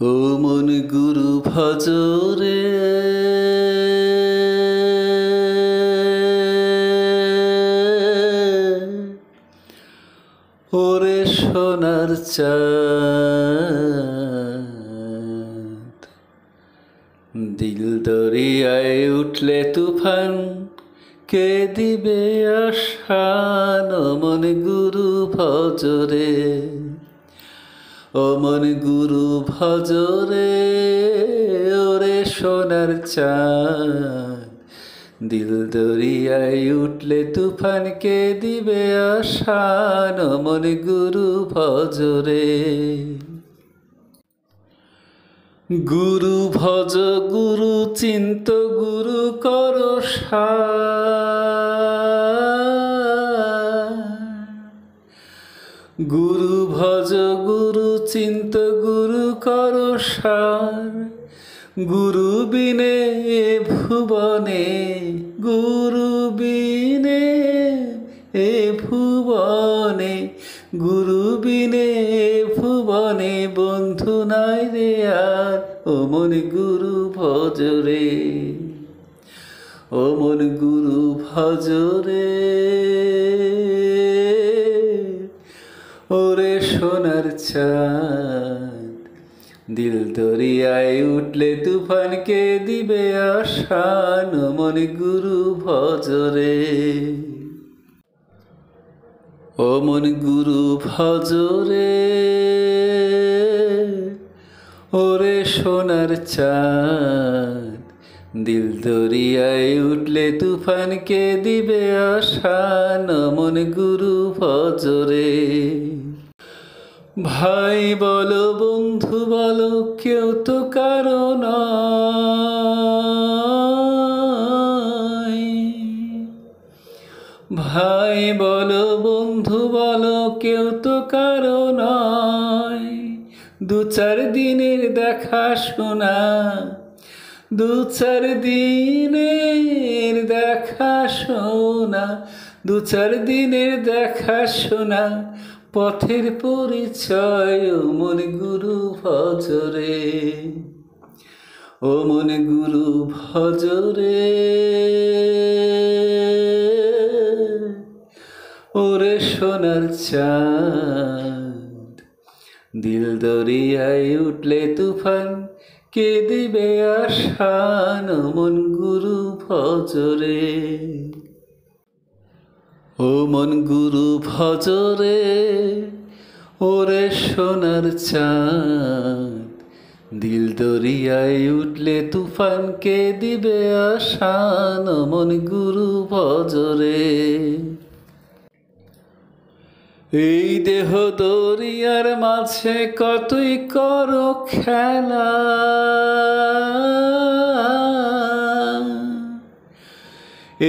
ও মন গুরু ভজরে ওরে সোনার চাঁদ, দিল দরিয়ায় উঠলে তুফান, কে দিবে আশান? ও মন গুরু ভজরে, ও মন গুরু ভজরে ওরে সোনার চাঁদ, দিল দরিয়ায় উঠলে তুফান, কে দিবে আশান? ও মন গুরু ভজরে। গুরু ভজ গুরু চিন্ত গুরু কর সার, গুরু ভজ গুরু চিন্ত গুরু কর সার, গুরু বিনে এ ভুবনে, গুরু বিনে এ ভুবনে, গুরু বিনে এ ভুবনে বন্ধু নাই রে আর। ও মন গুরু ভজরে, ও মন গুরু ভজরে ওরে সোনার চাঁদ, দিল দরিয়ায় উঠলে তুফান, কে দিবে আশান? ও মন গুরু ভজরে, ও মন গুরু ভজরে ওরে সোনার চাঁদ, দিল দরিয়ায় উঠলে তুফান, কে দিবে আশান? ও মন গুরু ভজরে। ভাই বলো বন্ধু বলো, কেউ তো কারো নয়। ভাই বলো বন্ধু বলো, কেউ তো কারো নয়। দু চার দিনের দেখা শোনা, দু চার দিনের দেখা শোনা, দু চার দিনের দেখা শোনা, পথের পরিচয়। ও মন গুরু ভজরে, ও মন গুরু ভজরে ওরে সোনার চাঁদ, দিল দরিয়ায় উঠলে তুফান, কে দিবে আশান? ও মন গুরু ভজরে, ও মন গুরু ভজরে ওরে সোনার চাঁদ, দিল দরিয়ায় উঠলে তুফান, কে দিবে আশান? ও মন গুরু ভজরে। এই দেহ দরিয়ার মাঝে কতই করো খেলা,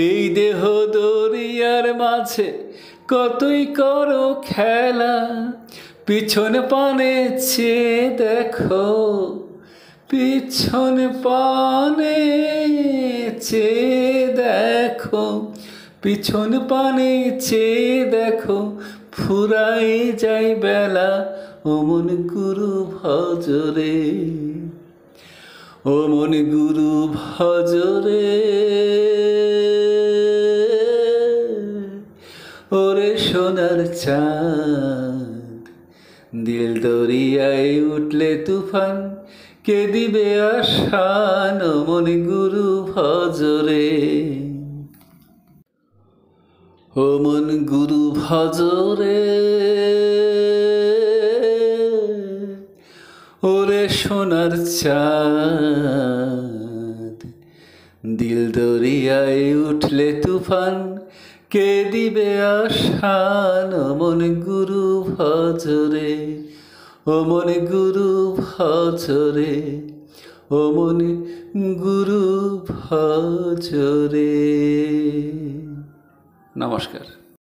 এই দেহ দরিয়ার মাঝে কতই করো খেলা, পিছন পানে চেয়ে দেখো, পিছন পানে চেয়ে দেখো, পিছন পানে চেয়ে দেখো, ফুরাই যায় বেলা। ও মন গুরু ভজরে, ও মন গুরু ভজরে ওরে সোনার চাঁদ, দিল দরিয়ায় উঠলে তুফান, কে দিবে আশান? ও মন গুরু ভজরে, ও মন গুরু ভজরে ওরে সোনার চাঁদ, দিল দরিয়ায় উঠলে তুফান, কে দিবে আশান? ও মন গুরু ভজরে, ও মন গুরু ভজরে, ও মন গুরু ভজরে। নমস্কার।